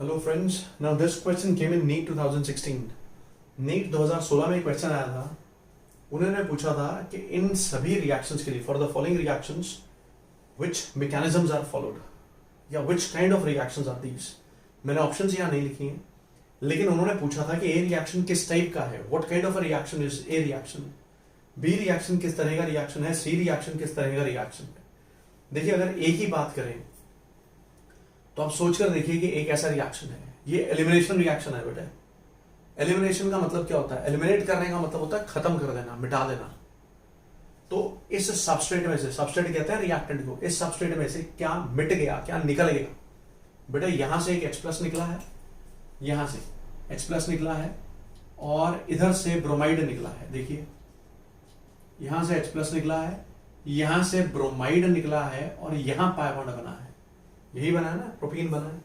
Hello friends, now this question came in NEET 2016। NEET 2016 में एक question आया था। उन्होंने पूछा था कि इन सभी रिएक्शंस के लिए for the following reactions which mechanisms are followed या which kind of reactions are these. मैंने ऑप्शंस यहाँ नहीं लिखी हैं, लेकिन उन्होंने पूछा था कि ए रिएक्शन किस टाइप का है, what kind of a reaction is A reaction, B reaction किस तरह का रिएक्शन है, सी रिएक्शन किस तरह का रिएक्शन है। देखिए, अगर ए की बात करें तो आप सोचकर देखिए कि एक ऐसा रिएक्शन है, ये एलिमिनेशन रिएक्शन है बेटा। एलिमिनेशन का मतलब क्या होता है? एलिमिनेट करने का मतलब होता है खत्म कर देना, मिटा देना। तो इस सबस्ट्रेट में से, सबस्ट्रेट कहते हैं रिएक्टेंट को, इस सबस्ट्रेट में से क्या मिट गया, क्या निकल गया बेटा? यहां से एक H+ निकला है, यहां से H+ निकला है और इधर से ब्रोमाइड निकला है। देखिए, यहां से H+ निकला है, यहां से ब्रोमाइड निकला है और यहां पाई बॉन्ड बना है। यही बना है ना, प्रोपीन बना है।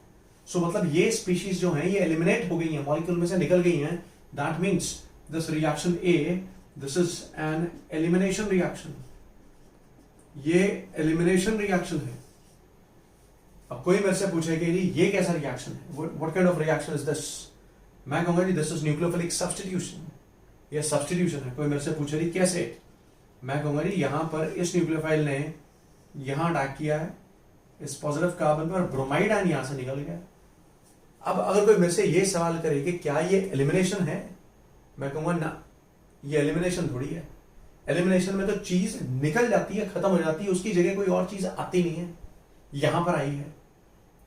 सो मतलब ये स्पीशीज जो हैं ये एलिमिनेट हो गई हैं, मॉलिक्यूल में से निकल गई हैं। That means this reaction A, this is an elimination reaction. ये एलिमिनेशन रिएक्शन है। अब कोई मेरे से पूछे कि ये कैसा रिएक्शन है, what kind of reaction is this? मैं कहूंगा जी दिस इज न्यूक्लियोफिलिक सब्स्टिट्यूशन। ये सब्स्टिट्यूशन है। कोई मेरे से पूछे जी कैसे? मैं कहूंगा जी यहां पर इस न्यूक्लियोफाइल ने यहां अटैक किया है इस पॉजिटिव कार्बन पर, ब्रोमाइड आयन यहां से निकल गया। अब अगर कोई मेरे से ये सवाल करे कि क्या ये एलिमिनेशन है, मैं कहूंगा ना, ये एलिमिनेशन थोड़ी है। एलिमिनेशन में तो चीज निकल जाती है, खत्म हो जाती है, उसकी जगह कोई और चीज आती नहीं है। यहां पर आई है,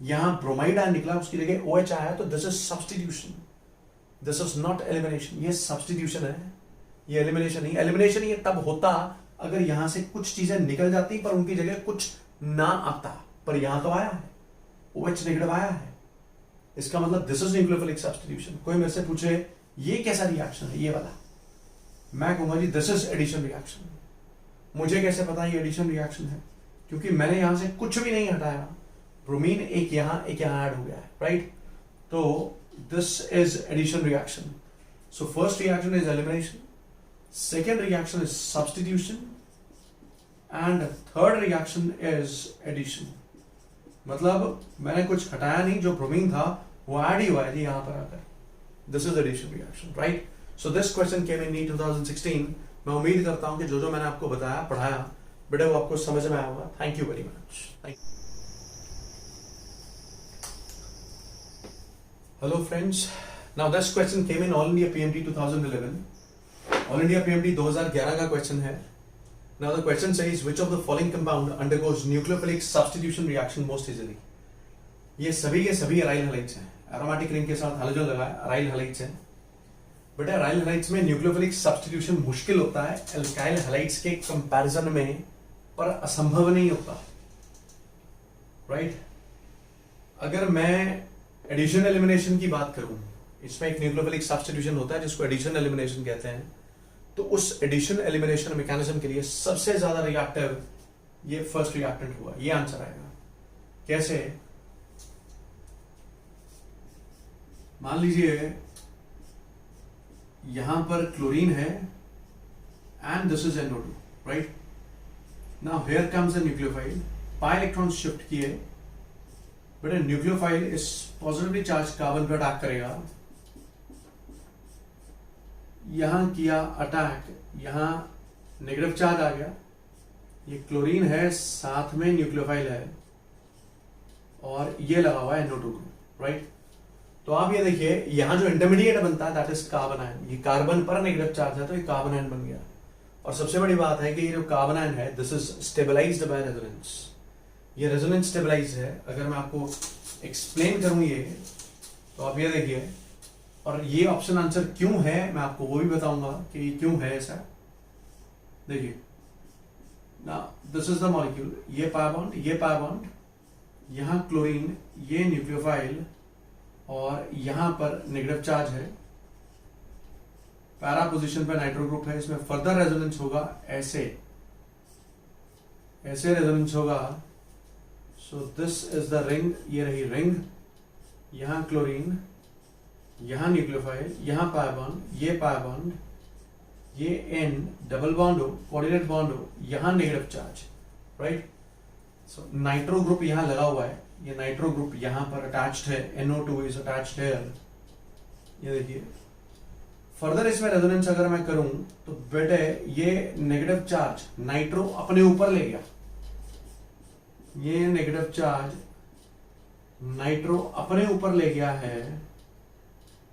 यहां ब्रोमाइड आयन निकला, उसकी जगह OH आया, तो this is substitution, this is not elimination. ये सब्स्टिट्यूशन है, ये एलिमिनेशन नहीं। एलिमिनेशन ये तब होता अगर यहां से कुछ चीजें निकल जाती पर उनकी जगह कुछ ना आता, पर यहां तो आया है, OH नेगेटिव आया है। इसका मतलब दिस इज न्यूक्लियोफिलिक सब्स्टिट्यूशन। कोई मेरे से पूछे ये कैसा रिएक्शन है, ये वाला, मैं कहूंगा जी दिस इज एडिशन रिएक्शन। मुझे कैसे पता ये एडिशन रिएक्शन है? क्योंकि मैंने यहां से कुछ भी नहीं हटाया, ब्रोमीन एक यहां ऐड हो गया है, राइट? तो this is addition reaction. So first reaction is elimination, second reaction is substitution and third reaction is addition. मतलब मैंने कुछ हटाया नहीं, जो ब्रोमीन था वो ऐड ही हुआ है यहां पर आकर। This is addition reaction, right? So this question came in NEET 2016। मैं उम्मीद करता हूं कि जो मैंने आपको बताया, पढ़ाया बेटा, वो आपको समझ में आया होगा। Thank you very much. Hello friends, now this question came in all India PMT 2011। All India PMT 2011 का क्वेश्चन है। Now the question says which of the following compound undergoes nucleophilic substitution reaction most easily? ये सभी के सभी aryl halides हैं। Aromatic ring के साथ hydrogen लगा है, अराइल हैलाइड्स हैं। बेटा अराइल हैलाइड्स में न्यूक्लियोफिलिक सब्स्टिट्यूशन मुश्किल होता है एल्काइल हैलाइड्स के कंपैरिजन में, पर असंभव नहीं होता, राइट? अगर मैं एडिशन एलिमिनेशन की बात करूं, इसमें एक न्यूक्लियोफिलिक सब्स्टिट्यूशन होता है जिसको एडिशन एलिमिनेशन कहते हैं। तो उस एडिशन एलिमिनेशन मैकेनिज्म के लिए सबसे ज्यादा रिएक्टिव ये फर्स्ट रिएक्टेंट हुआ, ये आंसर आएगा। कैसे? मान लीजिए यहां पर क्लोरीन है and this is NO2, right? Now here comes a nucleophile, pi electron shift किए, बेटा न्यूक्लियोफाइल इस पॉजिटिवली चार्ज कार्बन पर अटैक करेगा, यहां किया अटैक, यहां नेगेटिव चार्ज आ गया, ये क्लोरीन है, साथ में न्यूक्लियोफाइल है और ये लगा हुआ है NO2 ग्रुप, राइट? तो आप ये देखिए यहां जो इंटरमीडिएट बनता है दैट इज कार्बन आयन। ये कार्बन पर नेगेटिव चार्ज है तो ये कार्बन आयन बन गया। और सबसे बड़ी बात है कि ये जो कार्बन आयन है this is stabilized by resonance. ये रेजोनेंस स्टेबलाइज्ड है। अगर मैं आपको एक्सप्लेन करूं ये, तो आप ये देखिए, और ये ऑप्शन आंसर क्यों है मैं आपको वो भी बताऊंगा कि ये क्यों है ऐसा। देखिए ना, दिस इज द मॉलिक्यूल, ये पाई बॉन्ड, ये पाई बॉन्ड, यहां क्लोरीन, ये न्यूक्लियोफाइल और यहां पर नेगेटिव चार्ज है, पैरा पोजीशन पे नाइट्रो ग्रुप है। इसमें फर्दर रेजोनेंस होगा, ऐसे ऐसे रेजोनेंस होगा। सो दिस इज द रिंग, ये रही रिंग, यहां क्लोरीन, यहां न्यूक्लियोफाइल, यहां पाई बॉन्ड, ये पाई बॉन्ड, ये N डबल बॉन्ड हो, कोऑर्डिनेट बॉन्ड हो, यहां नेगेटिव चार्ज, राइट? सो नाइट्रो ग्रुप यहां लगा हुआ है ये नाइट्रो ग्रुप यहाँ पर अटैच्ड है, NO2 इज अटैच्ड है, ये देखिए। फर्दर इसमें रेजोनेंस अगर मैं करूं तो बेटे ये नेगेटिव चार्ज नाइट्रो अपने ऊपर ले गया, ये नेगेटिव चार्ज नाइट्रो अपने ऊपर ले गया है।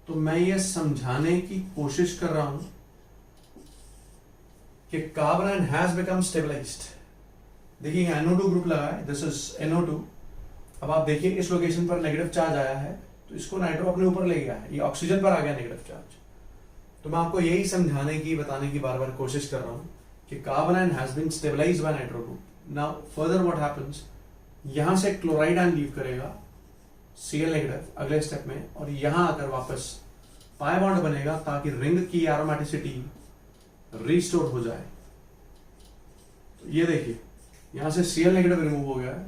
तो मैं ये समझाने की कोशिश कर रहा हूं कि कार्बन हैज बिकम स्टेबलाइज्ड। देखिए NO2 ग्रुप लगा है, दिस इज NO2। अब आप देखिए इस लोकेशन पर नेगेटिव चार्ज आया है तो इसको नाइट्रो अपने ऊपर ले गया है, ये ऑक्सीजन पर आ गया नेगेटिव चार्ज। तो मैं आपको यही समझाने की बताने की बार बार कोशिश कर रहा हूं कि carbanion has been stabilized by nitro group. Now further what happens, यहां से क्लोराइड आयन लीव करेगा Cl नेगेटिव अगले स्टेप में, और यहां आकर वापस पाई बॉन्ड बनेगा ताकि रिंग की एरोमेटिसिटी रिस्टोर हो जाए। तो ये देखिए यहां से Cl नेगेटिव रिमूव हो गया है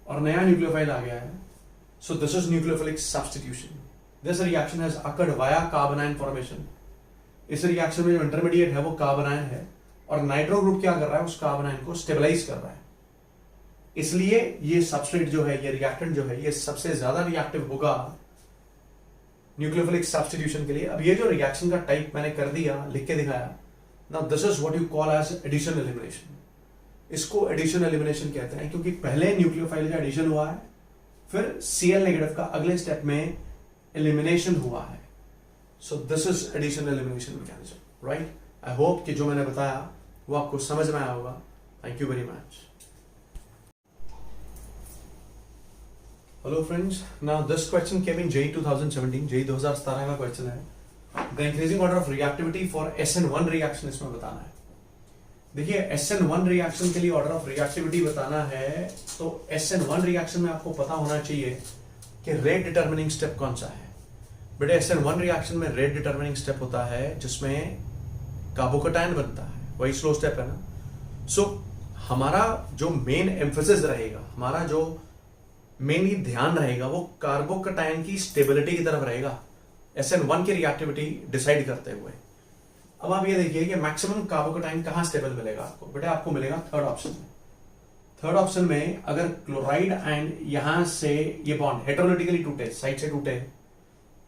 और नया न्यूक्लियोफाइल आ गया है। So this is nucleophilic substitution. This reaction has occurred via carbon ion formation. इस रिएक्शन में जो इंटरमीडिएट है वो कार्बन आयन है और नाइट्रो ग्रुप क्या कर रहा है, उस कार्बन आयन को स्टेबलाइज कर रहा है। इसलिए ये सबस्ट्रेट जो है, ये रिएक्टेंट जो है, ये सबसे ज्यादा रिएक्टिव होगा न्यूक्लियोफिलिक सब्स्टिट्यूशन के लिए। अब ये जो रिएक्शन का टाइप मैंने कर दिया, लिख के दिखाया। Now this is what you call as addition elimination. इसको एडिशन एलिमिनेशन कहते हैं क्योंकि पहले न्यूक्लियोफाइल का एडिशन हुआ है, फिर Cl नेगेटिव का अगले स्टेप में एलिमिनेशन हुआ है। So this is addition elimination mechanism, right. I hope कि जो मैंने बताया वो आपको समझ में आया होगा। Thank you very much. Hello friends, now this question came in JEE 2017, JEE 2017 का क्वेश्चन है। The increasing order of reactivity for SN1 reaction इसमें बताना है। देखिए SN1 रिएक्शन के लिए ऑर्डर ऑफ रिएक्टिविटी बताना है तो SN1 रिएक्शन में आपको पता होना चाहिए कि रेट डिटरमिनिंग स्टेप कौन सा है। बेटे SN1 रिएक्शन में रेट डिटरमिनिंग स्टेप होता है जिसमें कार्बोकटायन बनता है, वही स्लो स्टेप है ना। सो हमारा जो मेन एम्फेसिस रहेगा, हमारा जो मेनली ध्यान रहेगा वो कार्बोकटायन की स्टेबिलिटी की तरफ रहेगा SN1 की रिएक्टिविटी डिसाइड करते हुए। अब आप ये देखिए कि मैक्सिमम कार्बोकटायन कहां स्टेबल मिलेगा आपको। बेटा आपको मिलेगा थर्ड ऑप्शन में। थर्ड ऑप्शन में अगर क्लोराइड आयन यहां से ये बॉन्ड हेटेरोलिटिकली टूटे, साइड से टूटे,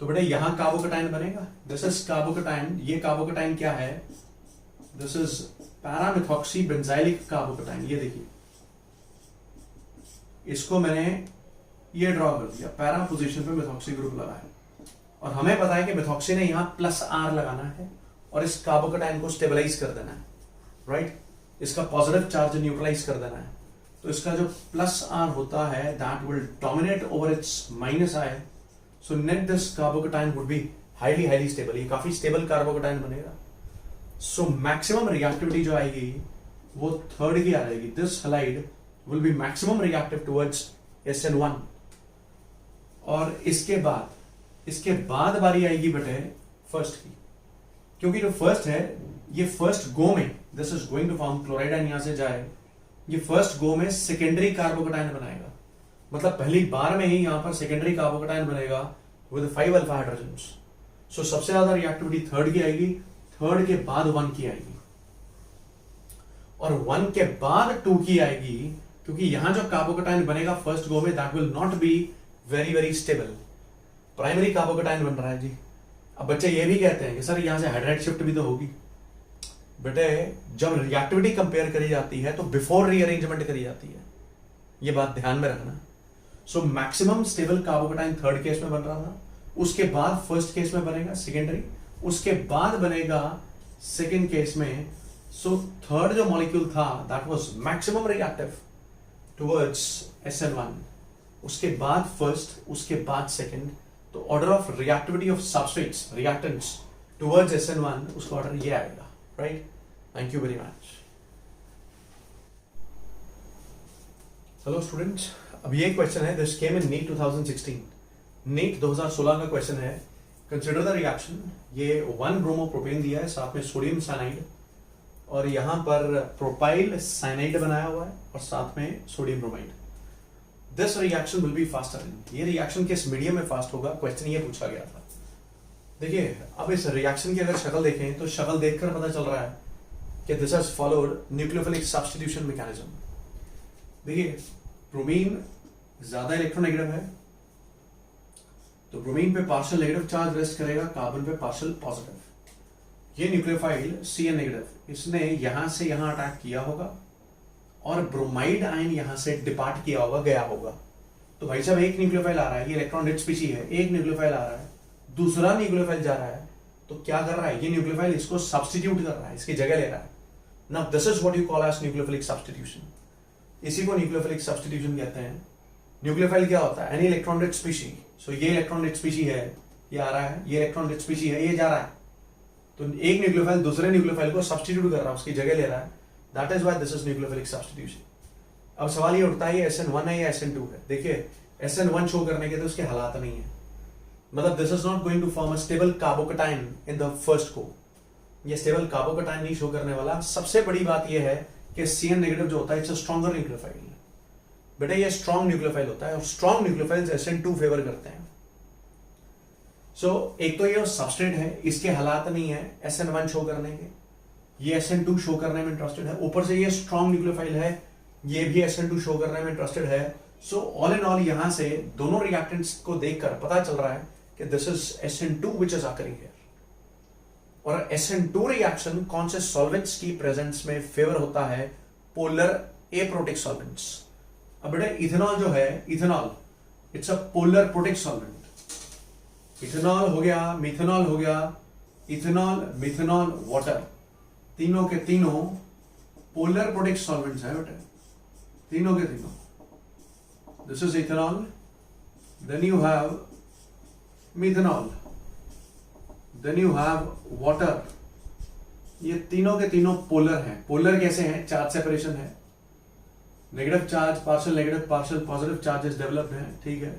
तो बेटा यहां कार्बोकटायन बनेगा। This is carbocation. ये कार्बोकटायन क्या है, दिस इज पैरामिथॉक्सी बेंजाइलिक कार्बोकटायन। ये देखिए इसको मैंने ये ड्रॉ कर दिया, पैरा पोजीशन पे मिथॉक्सी ग्रुप लगा है और हमें पता है कि मिथॉक्सी ने यहां +R लगाना है और इस कार्बोकटायन को स्टेबलाइज कर देना है, राइट। इसका पॉजिटिव चार्ज न्यूट्रलाइज कर देना है। तो इसका जो +R होता है that will dominate over it's -I। So net this carbocation would be highly stable. ये काफी स्टेबल कार्बोकटायन बनेगा। सो मैक्सिमम रिएक्टिविटी जो आएगी वो थर्ड की आ जाएगी। This halide will be maximum reactive towards SN1। और इसके बाद बारी आएगी बेटे फर्स्ट की, क्योंकि जो फर्स्ट है ये फर्स्ट गो में, this is going to form chloride ion यहां से जाए, ये फर्स्ट गो में सेकेंडरी कार्बोकटायन बनाएगा। मतलब पहली बार में ही यहां पर सेकेंडरी कार्बोकटायन बनेगा विद 5 अल्फा हाइड्रोजन्स। सो सबसे ज्यादा रिएक्टिविटी थर्ड की आएगी, थर्ड के बाद 1 की आएगी और 1 के बाद 2 की आएगी, क्योंकि यहां जो कार्बोकटायन बनेगा फर्स्ट गो में that will not be very stable. Primary carbocation बन रहा है जी। अब बच्चे ये भी कहते हैं कि सर यहां से हाइड्राइड शिफ्ट भी तो होगी। बेटे जब रिएक्टिविटी कंपेयर करी जाती है तो बिफोर रीअरेंजमेंट करी जाती है, ये बात ध्यान में रखना। So maximum stable carbocation third case में बन रहा था, उसके बाद फर्स्ट केस में बनेगा सेकेंडरी, उसके बाद बनेगा सेकेंड केस में। सो थर्ड जो मॉलिक्यूल था that was maximum reactive towards SN1, उसके बाद फर्स्ट, उसके बाद सेकेंड। तो order of reactivity of substrates reactants towards SN1 उसका ऑर्डर ये आएगा, राइट। Thank you very much. Hello students, अब ये क्वेश्चन है, this came in NEET 2016। NEET 2016 का क्वेश्चन है। Consider the reaction. ये 1 ब्रोमोप्रोपेन दिया है, साथ में सोडियम साइनाइड और यहां पर प्रोपाइल साइनाइड बनाया हुआ है और साथ में sodium bromide. This reaction will be faster. ये रिएक्शन किस मीडियम में फास्ट होगा, क्वेश्चन ये पूछा गया था। देखिए अब इस रिएक्शन की अगर शक्ल देखें तो शक्ल देखकर पता चल रहा है कि this has followed nucleophilic substitution mechanism. देखिए ब्रोमीन ज्यादा इलेक्ट्रोनेगेटिव है तो ब्रोमीन पे पार्शियल नेगेटिव चार्ज रेस्ट करेगा, कार्बन पे पार्शियल पॉजिटिव। ये न्यूक्लियोफाइल Cn नेगेटिव, इसने यहां से यहां अटैक किया होगा और ब्रोमाइड आयन यहां से डिपार्ट किया होगा, गया होगा। तो भाई साहब एक न्यूक्लियोफाइल आ रहा है, ये इलेक्ट्रॉन रिच स्पीशीज है, एक न्यूक्लियोफाइल आ रहा है, दूसरा न्यूक्लियोफाइल जा रहा है, तो क्या कर रहा है ये न्यूक्लियोफाइल, इसको सब्स्टिट्यूट कर रहा है, इसकी जगह ले रहा है। Now this is what you call as nucleophilic substitution. इसी को न्यूक्लियोफिलिक सब्स्टिट्यूशन कहते हैं। न्यूक्लियोफाइल क्या होता है? Any electron rich species. So ये इलेक्ट्रॉन रिच स्पीशीज है, ये आ रहा है, ये इलेक्ट्रॉन रिच स्पीशीज है, ये जा रहा है, तो एक न्यूक्लियोफाइल दूसरे न्यूक्लियोफाइल को सब्स्टिट्यूट कर रहा है, उसकी जगह ले रहा है। That is why this is nucleophilic substitution. अब सवाल ये उठता है SN1 है या SN2 है। देखिए SN1 शो करने के तो उसके हालात नहीं है, मतलब this is not going to form a stable carbocation in the first go, ये स्टेबल कार्बोकैटायन नहीं शो करने वाला। सबसे बड़ी बात ये है कि Cn नेगेटिव जो होता है इट्स अ स्ट्रॉन्गर न्यूक्लियोफाइल। बेटा ये स्ट्रॉन्ग न्यूक्लियोफाइल होता है और स्ट्रॉन्ग न्यूक्लियोफाइल्स SN2 फेवर करते हैं। सो एक तो ये सबस्ट्रेट है, इसके हालात नहीं है SN1 शो करने के, ये SN2 शो करने में इंटरेस्टेड है, ऊपर से ये स्ट्रॉन्ग न्यूक्लियोफाइल है, ये भी SN2 शो करने में इंटरेस्टेड है। सो ऑल इन ऑल यहां से दोनों रिएक्टेंट्स को देखकर पता चल रहा है कि this is SN2 which is occurring here. और SN2 रिएक्शन कौन से सॉल्वेंट्स की प्रेजेंस में फेवर होता है? Polar aprotic solvents. अब बेटा इथेनॉल जो है, ethanol it's a polar protic solvent. Ethanol हो गया, मिथेनॉल हो गया, इथेनॉल, मिथेनॉल, वाटर, तीनों के तीनों पोलर प्रोटिक सॉल्वेंट्स हैं बेटा, तीनों के तीनों। This is ethanol, then you have methanol, then you have water. ये तीनों के तीनों पोलर हैं। पोलर कैसे हैं? चार्ज सेपरेशन है, negative charge, partial negative, partial positive charges developed हैं, ठीक है।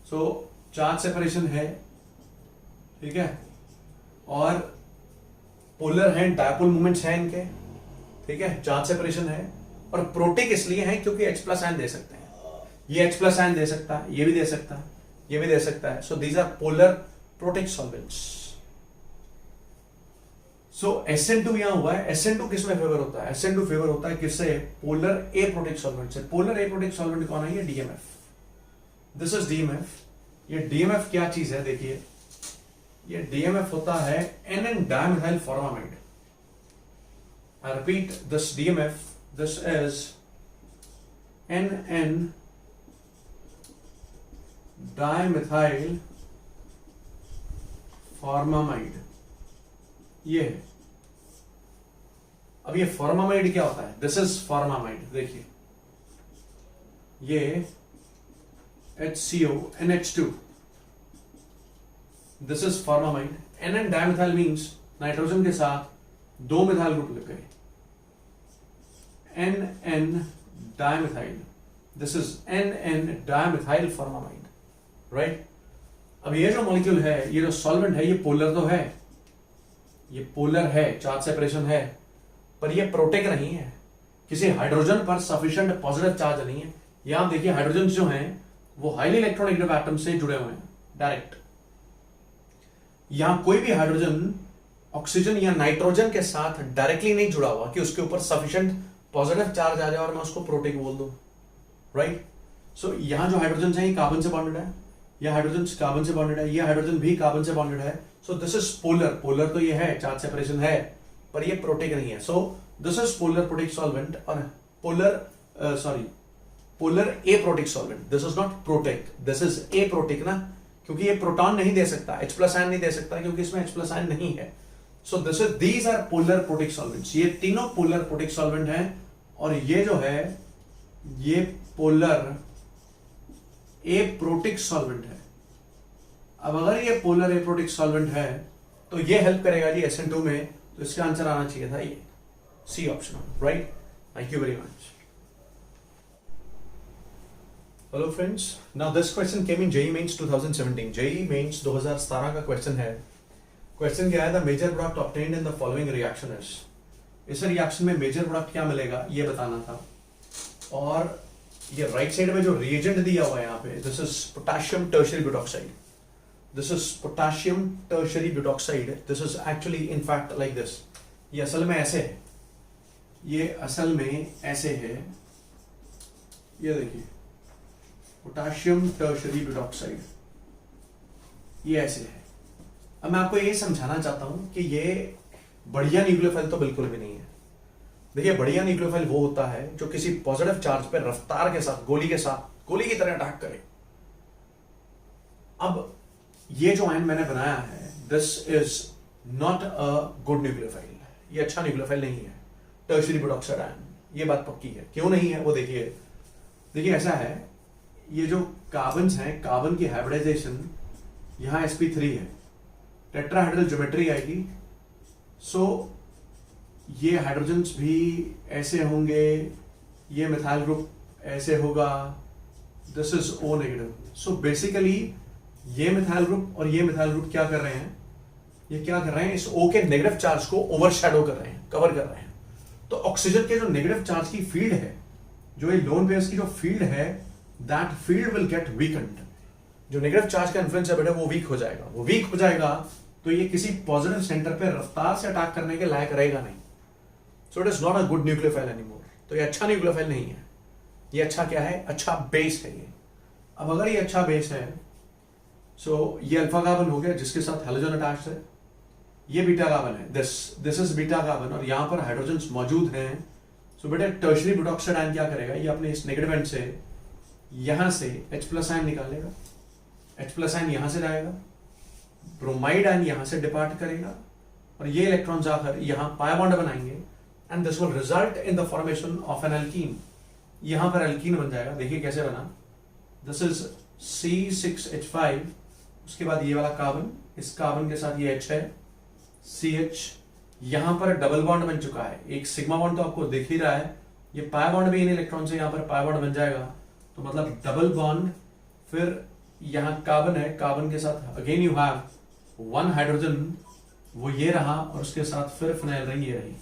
सो चार्ज सेपरेशन है, ठीक है, और पोलर हैं, डायपोल मूवमेंट्स हैं इनके, ठीक है, चार्ज सेपरेशन है। और प्रोटिक इसलिए है क्योंकि H+ आयन दे सकते हैं, ये H+ आयन दे सकता है, ये भी दे सकता है, ये भी दे सकता है। So these are polar protic solvents. So SN2 यहां हुआ है। SN2 किस में फेवर होता है? SN2 फेवर होता है किससे? पोलर एप्रोटिक सॉल्वेंट से। पोलर एप्रोटिक सॉल्वेंट कौन है? ये DMF। This is DMF। ये DMF क्या चीज है? देखिए ये DMF होता है NN dimethyl formamide. I repeat this DMF, this is NN dimethyl formamide. ये है। अब ये फॉर्मामाइड क्या होता है? This is formamide. देखिए ये HCO NH2, this is formamide. NN dimethyl means nitrogen के साथ दो मिथाइल ग्रुप लग गए, NN dimethyl, this is NN dimethyl formamide, right. अब ये जो मॉलिक्यूल है, ये जो सॉल्वेंट है, ये पोलर तो है, ये पोलर है, चार्ज सेपरेशन है, पर ये प्रोटिक नहीं है। किसी हाइड्रोजन पर सफिशिएंट पॉजिटिव चार्ज नहीं है। यहां आप देखिए हाइड्रोजन जो हैं वो हाईली इलेक्ट्रोनेगेटिव एटम से जुड़े हुए हैं डायरेक्ट। यहां कोई भी हाइड्रोजन ऑक्सीजन या नाइट्रोजन के साथ डायरेक्टली नहीं जुड़ा हुआ कि उसके ऊपर सफिशिएंट पॉजिटिव चार्ज आ जाए और मैं उसको प्रोटिक बोल दूं, राइट। सो यहां जो हाइड्रोजन है ये कार्बन से बॉन्डेड है, यह हाइड्रोजन कार्बन से बॉन्डेड है, ये हाइड्रोजन भी कार्बन से बॉन्डेड है। So this is polar. Polar तो ये है, चार्ज सेपरेशन है, पर ये प्रोटिक नहीं है। So this is polar protic solvent और polar aprotic solvent. This is not protic, this is aprotic ना, क्योंकि ये प्रोटॉन नहीं दे सकता, H+ आयन नहीं दे सकता क्योंकि इसमें H+ आयन नहीं है। So these are polar protic solvents. ये तीनों पोलर प्रोटिक सॉल्वेंट हैं और ये जो है ये पोलर एप्रोटिक सॉल्वेंट है। अब अगर ये पोलर एप्रोटिक सॉल्वेंट है तो ये हेल्प करेगा जी SN2 में, तो इसका आंसर आना चाहिए था ये C option, right. Thank you very much. Hello friends, now this question came in JEE Mains 2017। JEE Mains 2017 का क्वेश्चन है। क्वेश्चन क्या है? The major product obtained in the following reaction is. इस रिएक्शन में मेजर प्रोडक्ट क्या मिलेगा ये बताना था। और ये राइट साइड में जो रिएजेंट दिया हुआ है यहाँ पे, this is potassium tertiary butoxide. This is potassium tertiary butoxide. This is actually in fact like this. ये असल में ऐसे है, ये असल में ऐसे है, ये देखिए पोटाशियम टर्शरी ब्यूटॉक्साइड, ये ऐसे है। अब मैं आपको ये समझाना चाहता हूं कि ये बढ़िया न्यूक्लियोफाइल तो बिल्कुल भी नहीं है। देखिए, बढ़िया न्यूक्लियोफाइल वो होता है जो किसी पॉजिटिव चार्ज पे रफ्तार के साथ, गोली के साथ, गोली की तरह अटैक करे। अब ये जो आयन मैंने बनाया है, this is not a good nucleophile, ये अच्छा न्यूक्लियोफाइल नहीं है, टर्शरी ब्यूटॉक्साइड आयन, ये बात पक्की है। क्यों नहीं है वो देखिए ऐसा है, ये जो कार्बन हैं, कार्बन की हाइब्रिडाइजेशन यहां sp3 है, टेट्राहेड्रल ज्योमेट्री आएगी, सो ये हाइड्रोजन्स भी ऐसे होंगे, ये मिथाइल ग्रुप ऐसे होगा, this is O negative. So basically ये मिथाइल ग्रुप और ये मिथाइल ग्रुप क्या कर रहे हैं, ये क्या कर रहे हैं, इस O के नेगेटिव चार्ज को ओवरशैडो कर रहे हैं, कवर कर रहे हैं। तो ऑक्सीजन के जो नेगेटिव चार्ज की फील्ड है, जो ये लोन पेयर्स की जो फील्ड है, that field will get weekend. जो नेगेटिव चार्ज का इन्फ्लुएंस है बेटा, वो वीक हो जाएगा। वो वीक हो जाएगा तो ये किसी पॉजिटिव सेंटर पे रफ्तार से अटैक करने के लायक रहेगा नहीं। So it is not a good nucleophile anymore. तो ये अच्छा न्यूक्लियोफाइल नहीं है। ये अच्छा क्या है, अच्छा बेस है ये। अब अगर ये अच्छा बेस है, सो ये अल्फा कार्बन हो गया जिसके साथ हेलोजन अटैच्ड है, ये बीटा कार्बन है, दिस इज बीटा कार्बन, और यहां पर हाइड्रोजन मौजूद हैं। सो बेटा टर्शरी ब्यूटॉक्साइड आयन क्या करेगा, ये अपने इस नेगेटिव एंड से यहां से H+ आयन निकालेगा, H+ आयन यहां से जाएगा, ब्रोमाइड आयन यहां से डिपार्ट करेगा, और ये इलेक्ट्रॉन जाकर यहां पाई बॉन्ड बनाएंगे, and this will result in the formation of N alkene. यहां पर एल्कीन बन जाएगा। देखिए कैसे बना, दिस इज C6H5, उसके बाद ये वाला कार्बन, इस कार्बन के साथ ये H है, CH, यहां पर डबल बॉन्ड बन चुका है, एक सिग्मा बॉन्ड तो आपको दिख ही रहा है, ये पाई बॉन्ड भी इन इलेक्ट्रॉन से यहां पर पाई बॉन्ड बन जाएगा, तो मतलब डबल बॉन्ड, फिर यहां कार्बन है, कार्बन के साथ again you have one hydrogen, वो ये रहा, और उसके साथ फिर फिनाइल रिंग ये रही।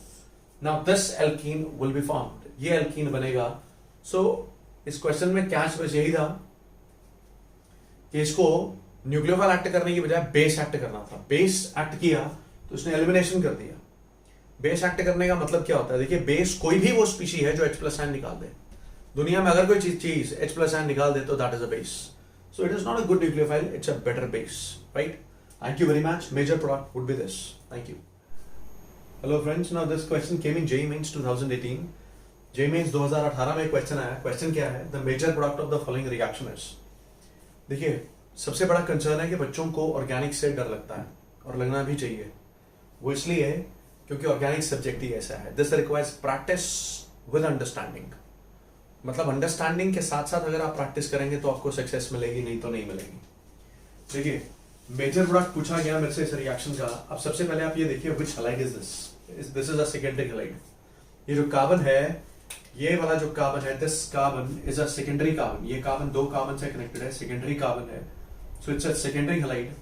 Now this alkene will be formed, ये एल्कीन बनेगा। सो इस क्वेश्चन में कैच बस यही था कि इसको न्यूक्लियोफाइल एक्ट करने की बजाय बेस एक्ट करना था। बेस एक्ट किया तो उसने एलिमिनेशन कर दिया। बेस एक्ट करने का मतलब क्या होता है, देखिए बेस कोई भी वो स्पीशी है जो H+ आयन निकाल दे। दुनिया में अगर कोई चीज H+ आयन निकाल दे तो that is a base. So it is not a good nucleophile, it's a better base, right? Thank you very much. Major product would be this. Thank you. Hello friends. Now this question came in JEE Mains 2018. JEE Mains 2018 में question आया। Question क्या है? The major product of the following reaction is. देखिए, सबसे बड़ा concern है कि बच्चों को ऑर्गेनिक से डर लगता है, और लगना भी चाहिए। वो इसलिए है क्योंकि ऑर्गेनिक सब्जेक्ट ही ऐसा है। This requires practice with understanding. मतलब अंडरस्टैंडिंग के साथ साथ अगर आप प्रैक्टिस करेंगे तो आपको सक्सेस मिलेगी, नहीं तो नहीं मिलेगी। देखिए, मेजर प्रोडक्ट पूछा गया मेरे से इस रिएक्शन का। अब सबसे पहले आप ये देखिए, which halide is this? This is a secondary halide. ये जो कार्बन है, ये वाला जो कार्बन है, this carbon is a secondary carbon. ये कार्बन दो कार्बन से कनेक्टेड है, सेकेंडरी कार्बन है, so it's a secondary halide.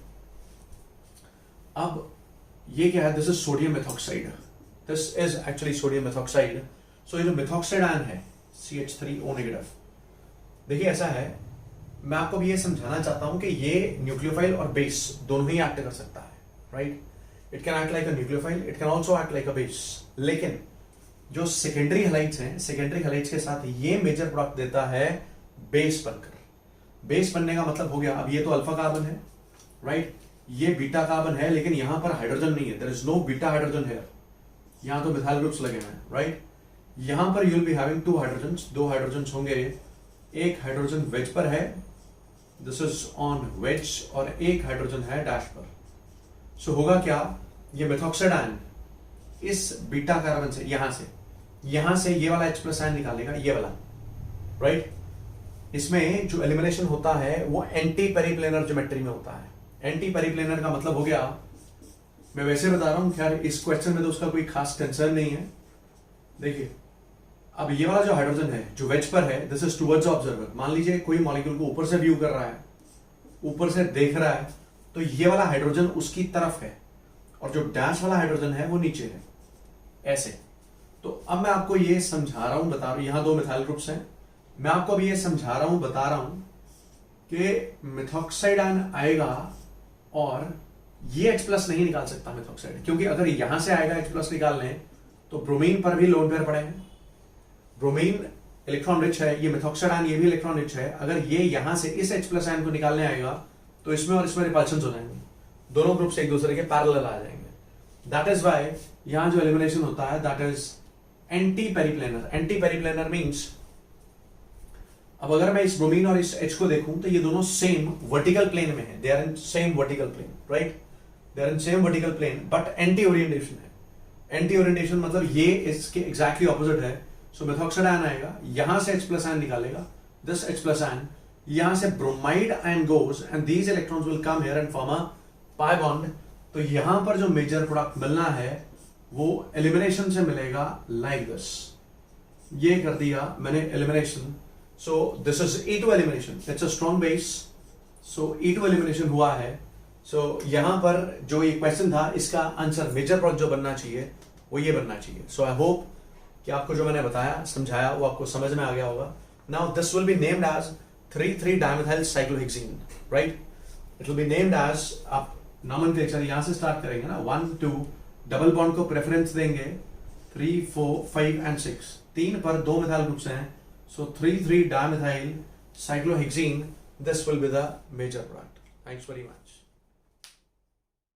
अब ये क्या है? This is sodium methoxide. This is actually sodium methoxide. So ये जो मेथॉक्साइड आयन है CH3O नेगेटिव, देखिए ऐसा है, मैं आपको भी ये समझाना चाहता हूं कि ये न्यूक्लियोफाइल और बेस दोनों ही एक्ट कर सकता है, right? It can act like a nucleophile, it can also act like a base. लेकिन जो सेकेंडरी हैलाइड्स हैं, सेकेंडरी हैलाइड्स के साथ ये मेजर प्रोडक्ट देता है बेस बनकर। बेस बनने का मतलब हो गया, अब ये तो अल्फा कार्बन है, राइट? ये बीटा कार्बन है, लेकिन यहां पर हाइड्रोजन नहीं है, there is no beta hydrogen here. यहां तो मिथाइल ग्रुप्स लगे हुए हैं, राइट? यहां पर you will be having two hydrogens, दो हाइड्रोजन्स होंगे। एक हाइड्रोजन वेज पर है, दिस इज ऑन वेज, और एक हाइड्रोजन है डैश पर। सो होगा क्या, ये मेथॉक्साइड आयन इस बीटा कार्बन से यहां से ये वाला H+ आयन निकालेगा, ये वाला, राइट? इसमें जो एलिमिनेशन होता है वो एंटी पेरिप्लेनर ज्योमेट्री में होता है। एंटी पेरिप्लेनर का मतलब हो गया, मैं वैसे बता रहा हूं, खैर इस क्वेश्चन में तो उसका कोई खास कंसर्न नहीं है। देखिए, अब ये वाला जो हाइड्रोजन है जो वेज पर है, दिस इज टुवर्ड्स ऑब्जर्वर। मान लीजिए कोई मॉलिक्यूल को ऊपर से व्यू कर रहा है, ऊपर से देख रहा है, तो ये वाला हाइड्रोजन उसकी तरफ है, और जो डैश वाला हाइड्रोजन है वो नीचे है, ऐसे। तो अब मैं आपको ये समझा रहा हूं, बता रहा हूं, यहां दो मिथाइल ग्रुप्स हैं, मैं आपको अभी ये समझा रहा हूं, बता रहा हूं कि मिथॉक्साइड आयन आएगा और ये H+ नहीं निकाल सकता मिथॉक्साइड, क्योंकि अगर यहां से आएगा H+ निकालने तो ब्रोमीन पर भी लोन पेयर पड़ेंगे। ब्रोमीन इलेक्ट्रॉन रिच है, ये मेथॉक्साइड आयन ये भी इलेक्ट्रॉन रिच है, अगर ये यहां से इस H प्लस आयन को निकालने आएगा तो इसमें और इसमें रिपल्शन हो जाएंगे, दोनों ग्रुप्स एक दूसरे के पैरेलल आ जाएंगे. दैट इज वाई यहां जो एलिमिनेशन होता है that is anti periplanar. Anti periplanar means, अब अगर मैं इस ब्रोमीन और इस H को देखूं तो ये दोनों सेम वर्टिकल प्लेन में है, they are in same vertical plane, right, they are in same vertical plane but anti orientation है. एंटी ओरिएंटेशन मतलब ये इसके एग्जैक्टली ऑपोजिट है. सो मेथॉक्साइड आयन आएगा, यहां से H प्लस आयन निकालेगा, दिस H प्लस आयन, यहां से bromide ion goes and these electrons will come here and form a pi bond. तो यहां पर जो मेजर प्रोडक्ट मिलना है वो एलिमिनेशन से मिलेगा लाइक दिस. ये कर दिया मैंने elimination. So this is E2 elimination, it's a strong base. So E2 elimination हुआ है. सो यहां पर जो ये क्वेश्चन था इसका आंसर मेजर प्रोडक्ट जो बनना चाहिए वो ये बनना चाहिए. सो आई होप कि आपको जो मैंने बताया समझाया वो आपको समझ में आ गया होगा. Now this will be named as 3,3 dimethyl cyclohexene, right. It will be named as, आप नॉमेनक्लेचर यहां से स्टार्ट करेंगे ना, 1 2 डबल बॉन्ड को प्रेफरेंस देंगे, 3 4 5 एंड 6, 3 पर 2 मिथाइल ग्रुप्स हैं. So 3,3 dimethyl cyclohexene, this will be the major product. Thanks very much.